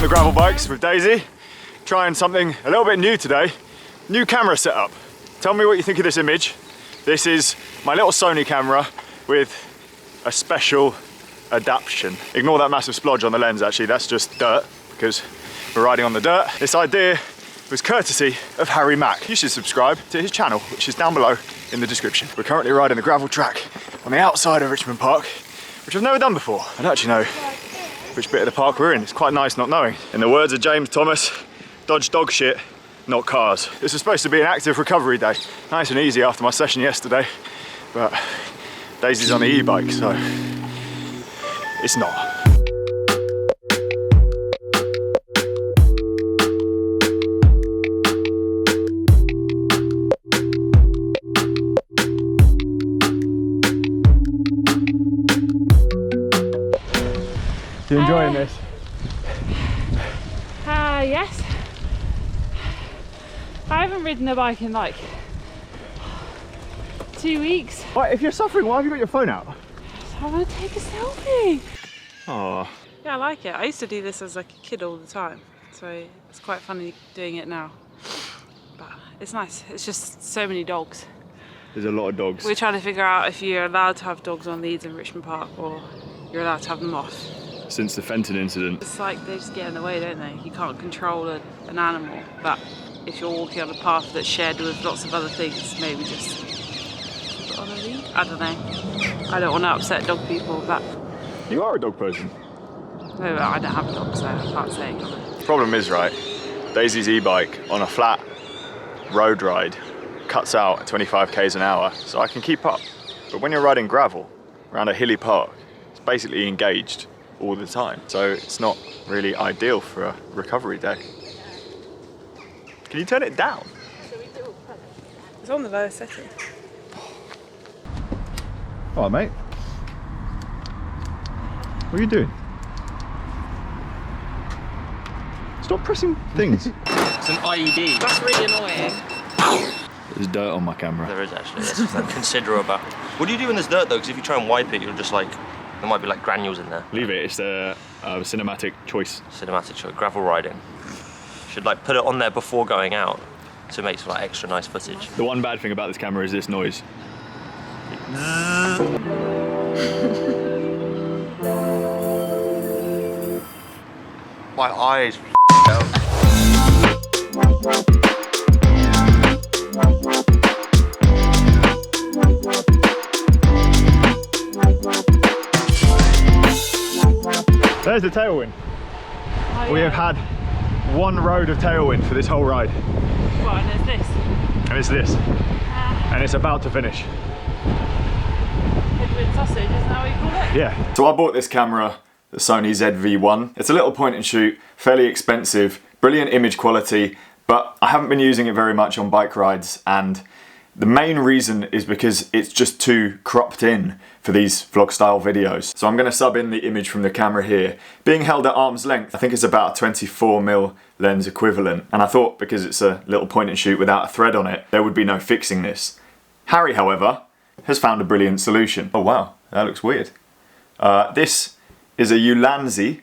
the gravel bikes with Daisy, trying something a little bit new today. New camera setup. Tell me what you think of this image. This is my little Sony camera with a special adaptation. Ignore that massive splodge on the lens, actually, that's just dirt because we're riding on the dirt. This idea was courtesy of Harry Mack. You should subscribe to his channel, which is down below in the description. We're currently riding the gravel track on the outside of Richmond Park, which I've never done before. I don't actually know which bit of the park we're in. It's quite nice not knowing. In the words of James Thomas, dodge dog shit, not cars. This is supposed to be an active recovery day. Nice and easy after my session yesterday, but Daisy's on the e-bike, so it's not. You enjoying this? Yes. I haven't ridden a bike in like 2 weeks. Why, if you're suffering, why have you got your phone out? I want to take a selfie. Oh. Yeah, I like it. I used to do this as like a kid all the time, so it's quite funny doing it now. But it's nice. It's just so many dogs. There's a lot of dogs. We're trying to figure out if you're allowed to have dogs on leads in Richmond Park or you're allowed to have them off. Since the Fenton incident. It's like they just get in the way, don't they? You can't control an animal, but if you're walking on a path that's shared with lots of other things, maybe just keep it on a lead. I don't know. I don't want to upset dog people, but... You are a dog person. No, I don't have dogs, so I can't say it. Problem is, right, Daisy's e-bike on a flat road ride cuts out at 25 k's an hour, so I can keep up. But when you're riding gravel around a hilly park, it's basically engaged all the time, so it's not really ideal for a recovery day. Can you turn it down? It's on the lowest setting. Alright, mate. What are you doing? Stop pressing things. It's an IED. That's really annoying. There's dirt on my camera. There is actually, that's considerable. What do you do when there's dirt though? Because if you try and wipe it, you'll just like, there might be like granules in there. Leave it, it's a cinematic choice. Cinematic choice, gravel riding. Should like put it on there before going out to make some like extra nice footage. The one bad thing about this camera is this noise. My eyes out. There's the tailwind. Oh, We yeah. have had one road of tailwind for this whole ride. What, and there's this? And it's this. And it's about to finish. Headwind sausage, isn't that what you call it? Yeah. So I bought this camera, the Sony ZV-1. It's a little point and shoot, fairly expensive, brilliant image quality, but I haven't been using it very much on bike rides, and the main reason is because it's just too cropped in for these vlog style videos. So I'm going to sub in the image from the camera here. Being held at arm's length, I think it's about a 24mm lens equivalent. And I thought because it's a little point and shoot without a thread on it, there would be no fixing this. Harry, however, has found a brilliant solution. Oh wow, that looks weird. This is a Ulanzi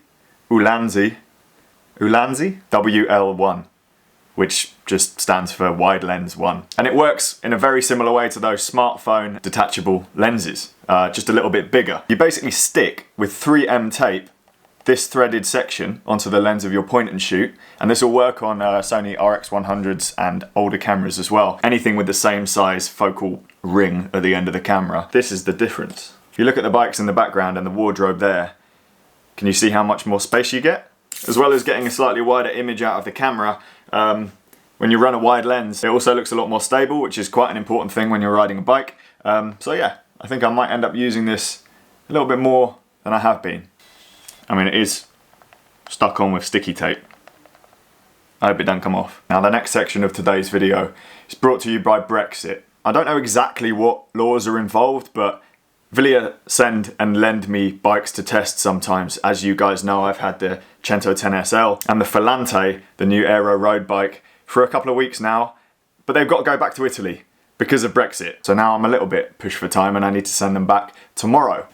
WL1. Which just stands for wide lens 1. And it works in a very similar way to those smartphone detachable lenses, just a little bit bigger. You basically stick with 3M tape this threaded section onto the lens of your point and shoot, and this will work on Sony RX100s and older cameras as well. Anything with the same size focal ring at the end of the camera. This is the difference. If you look at the bikes in the background and the wardrobe there, can you see how much more space you get? As well as getting a slightly wider image out of the camera, when you run a wide lens, it also looks a lot more stable, which is quite an important thing when you're riding a bike. So yeah, I think I might end up using this a little bit more than I have been. I mean, it is stuck on with sticky tape. I hope it doesn't come off. Now, the next section of today's video is brought to you by Brexit. I don't know exactly what laws are involved, but Wilier send and lend me bikes to test sometimes. As you guys know, I've had the Cento 10 SL and the Falante, the new aero road bike, for a couple of weeks now, but they've got to go back to Italy because of Brexit. So now I'm a little bit pushed for time and I need to send them back tomorrow.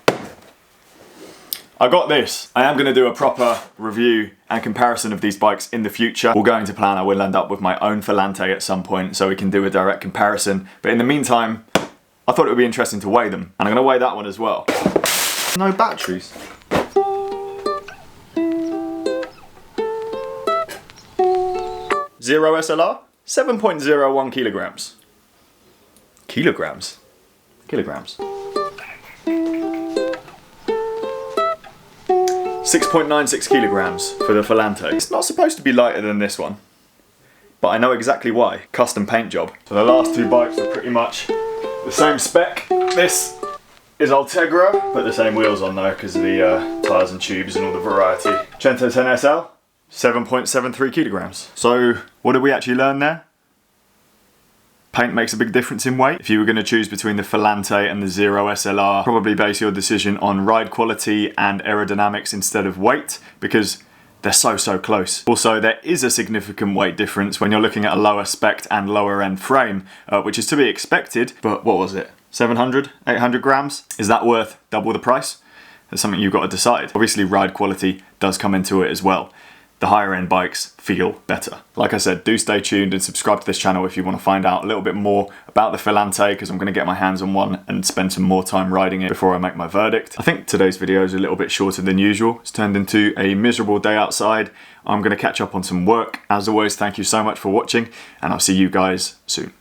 I got this. I am going to do a proper review and comparison of these bikes in the future. All going to plan, I will end up with my own Volante at some point so we can do a direct comparison. But in the meantime, I thought it would be interesting to weigh them. And I'm going to weigh that one as well. No batteries. Zero SLR, 7.01 kilograms. Kilograms? Kilograms. 6.96 kilograms for the Volante. It's not supposed to be lighter than this one, but I know exactly why. Custom paint job. So the last two bikes are pretty much the same spec. This is Ultegra, put the same wheels on though because of the tyres and tubes and all the variety. Cento 10 SL, 7.73 kilograms. So what did we actually learn there? Paint makes a big difference in weight. If you were going to choose between the Volante and the Zero SLR, probably base your decision on ride quality and aerodynamics instead of weight, because they're so close. Also, there is a significant weight difference when you're looking at a lower spec and lower end frame, which is to be expected, but what was it? 700, 800 grams? Is that worth double the price? That's something you've got to decide. Obviously, ride quality does come into it as well. The higher end bikes feel better. Like I said, do stay tuned and subscribe to this channel if you want to find out a little bit more about the Volante, because I'm going to get my hands on one and spend some more time riding it before I make my verdict. I think today's video is a little bit shorter than usual. It's turned into a miserable day outside. I'm going to catch up on some work. As always, thank you so much for watching, and I'll see you guys soon.